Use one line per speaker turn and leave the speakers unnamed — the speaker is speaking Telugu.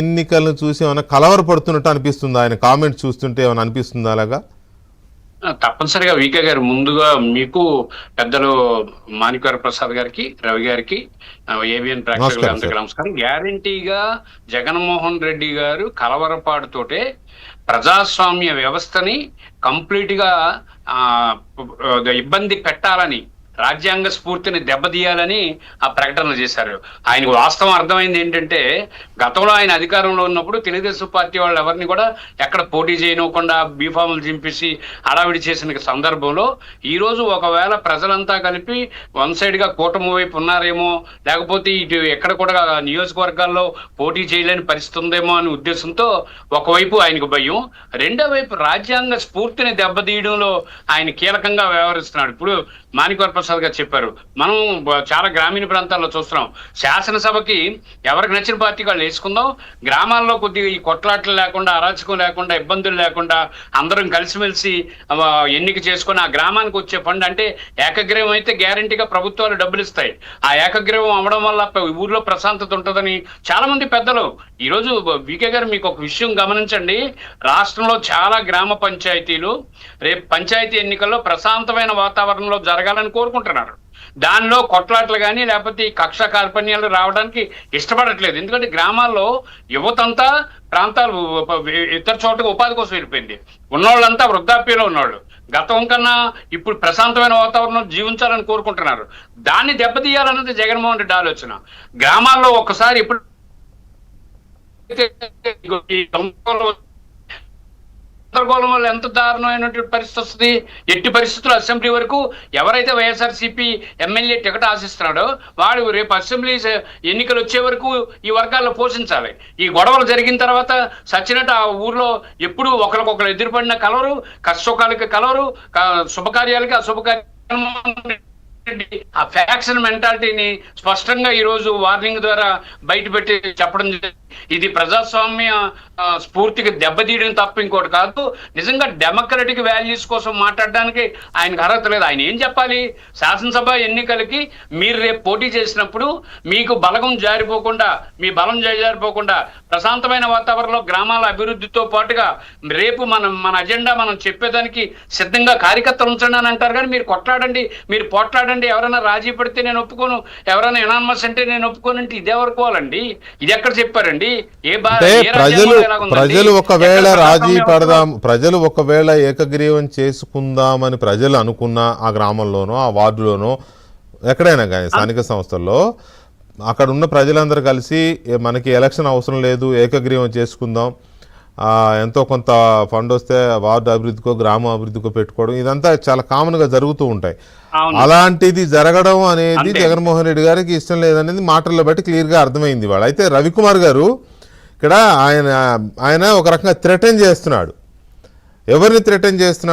ఎన్నికలను చూసి ఏమైనా కలవరపడుతున్నట్టు అనిపిస్తుందా? ఆయన కామెంట్ చూస్తుంటే ఏమైనా అనిపిస్తుందా అలాగా?
తప్పనిసరిగా వికే గారు ముందుగా మీకు పెద్దలు మాణిక్యవర ప్రసాద్ గారికి, రవి గారికి, ఏబిఎన్ ప్రేక్షకులకు అందరికీ నమస్కారం. గ్యారంటీగా జగన్మోహన్ రెడ్డి గారు కలవరపాటుతోటే ప్రజాస్వామ్య వ్యవస్థని కంప్లీట్ గా ఇబ్బంది పెట్టాలని, రాజ్యాంగ స్ఫూర్తిని దెబ్బతీయాలని ఆ ప్రకటనలు చేశారు. ఆయనకు వాస్తవం అర్థమైంది ఏంటంటే, గతంలో ఆయన అధికారంలో ఉన్నప్పుడు తెలుగుదేశం పార్టీ వాళ్ళు ఎవరిని కూడా ఎక్కడ పోటీ చేయనివ్వకుండా బీఫాములు చింపేసి హడావిడి చేసిన సందర్భంలో ఈరోజు ఒకవేళ ప్రజలంతా కలిపి వన్ సైడ్ గా కూటమి వైపు ఉన్నారేమో, లేకపోతే ఇటు ఎక్కడ కూడా నియోజకవర్గాల్లో పోటీ చేయలేని పరిస్థితి ఉందేమో అనే ఉద్దేశంతో ఒకవైపు ఆయనకు భయం, రెండో వైపు రాజ్యాంగ స్ఫూర్తిని దెబ్బతీయడంలో ఆయన కీలకంగా వ్యవహరిస్తున్నాడు. ఇప్పుడు మాణిక్యవర ప్రసాద్ గారు చెప్పారు, మనం చాలా గ్రామీణ ప్రాంతాల్లో చూస్తున్నాం, శాసనసభకి ఎవరికి నచ్చిన పార్టీ వాళ్ళు వేసుకుందాం, గ్రామాల్లో కొద్దిగా ఈ కొట్లాట్లు లేకుండా, అరాచకం లేకుండా, ఇబ్బందులు లేకుండా అందరం కలిసిమెలిసి ఎన్నిక చేసుకుని ఆ గ్రామానికి వచ్చే ఫండ్ అంటే ఏకగ్రీవం అయితే గ్యారంటీగా ప్రభుత్వాలు డబ్బులు ఇస్తాయి. ఆ ఏకగ్రీవం అవ్వడం వల్ల ఊర్లో ప్రశాంతత ఉంటుందని చాలా మంది పెద్దలు. ఈరోజు వికే గారు మీకు ఒక విషయం గమనించండి, రాష్ట్రంలో చాలా గ్రామ పంచాయతీలు రేపు పంచాయతీ ఎన్నికల్లో ప్రశాంతమైన వాతావరణంలో జరగాలని కోరుకుంటున్నారు. దానిలో కొట్లాట్లు కానీ లేకపోతే కక్ష కార్పణ్యాలు రావడానికి ఇష్టపడట్లేదు. ఎందుకంటే గ్రామాల్లో యువతంతా ప్రాంతాలు ఇతర చోటకు ఉపాధి కోసం వెళ్ళిపోయింది. ఉన్నోళ్ళంతా వృద్ధాప్యంలో ఉన్నవాళ్ళు గతం కన్నా ఇప్పుడు ప్రశాంతమైన వాతావరణం జీవించాలని కోరుకుంటున్నారు. దాన్ని దెబ్బతీయాలన్నది జగన్మోహన్ రెడ్డి ఆలోచన. గ్రామాల్లో ఒక్కసారి ఇప్పుడు గందరగోళం వల్ల ఎంత దారుణమైనటువంటి పరిస్థితి వస్తుంది. ఎట్టి పరిస్థితుల్లో అసెంబ్లీ వరకు ఎవరైతే వైఎస్ఆర్సీపీ ఎమ్మెల్యే టికెట్ ఆశిస్తున్నాడో వాడు రేపు అసెంబ్లీ ఎన్నికలు వచ్చే వరకు ఈ వర్గాల్లో పోషించాలి. ఈ గొడవలు జరిగిన తర్వాత సచ్చినట్టు ఆ ఊర్లో ఎప్పుడు ఒకరికొకరు ఎదురుపడిన కలవరు, కష్టసుఖాలకి కలవరు, శుభకార్యాలకి అశుభకార్యాలు. ఆ ఫ్యాక్షన్ మెంటాలిటీని స్పష్టంగా ఈరోజు వార్నింగ్ ద్వారా బయటపెట్టి చెప్పడం జరిగింది. ఇది ప్రజాస్వామ్య స్ఫూర్తికి దెబ్బతీయడం తప్ప ఇంకోటి కాదు. నిజంగా డెమోక్రటిక్ వాల్యూస్ కోసం మాట్లాడడానికి ఆయనకు అర్హత లేదు. ఆయన ఏం చెప్పాలి? శాసనసభ ఎన్నికలకి మీరు రేపు పోటీ చేసినప్పుడు మీకు బలగం జారిపోకుండా, మీ బలం జారిపోకుండా ప్రశాంతమైన వాతావరణంలో గ్రామాల అభివృద్ధితో పాటుగా రేపు మన అజెండా మనం చెప్పేదానికి సిద్ధంగా కార్యకర్తలు ఉంచండి అని అంటారు. కానీ మీరు కొట్లాడండి, మీరు పోట్లాడండి, ఎవరైనా రాజీ పడితే నేను ఒప్పుకోను, ఎవరైనా ఎనానమస్ అంటే నేను ఒప్పుకోను అంటే ఇదే వరకోవాలండి. ఇది ఎక్కడ చెప్పారండి?
ప్రజలు ఒకవేళ రాజీ పడదాం, ప్రజలు ఒకవేళ ఏకగ్రీవం చేసుకుందామని ప్రజలు అనుకున్న ఆ గ్రామంలోనో ఆ వార్డులోనో ఎక్కడైనా కానీ స్థానిక సంస్థల్లో అక్కడ ఉన్న ప్రజలందరూ కలిసి మనకి ఎలక్షన్ అవసరం లేదు, ఏకగ్రీవం చేసుకుందాం, ఎంతో కొంత ఫండ్ వస్తే వార్డు అభివృద్ధికో గ్రామ అభివృద్ధికో పెట్టుకోవడం, ఇదంతా చాలా కామన్ గా జరుగుతూ ఉంటాయి. అలాంటిది జరగడం అనేది జగన్మోహన్ రెడ్డి గారికి ఇష్టం లేదనేది మాటల్లో బట్టి క్లియర్ గా అర్థమైంది. వాళ్ళు అయితే రవికుమార్ గారు ఇక్కడ ఆయన ఒక రకంగా థ్రెటన్ చేస్తున్నాడు. ఎవరిని థ్రెటన్ చేస్తున్నాడు?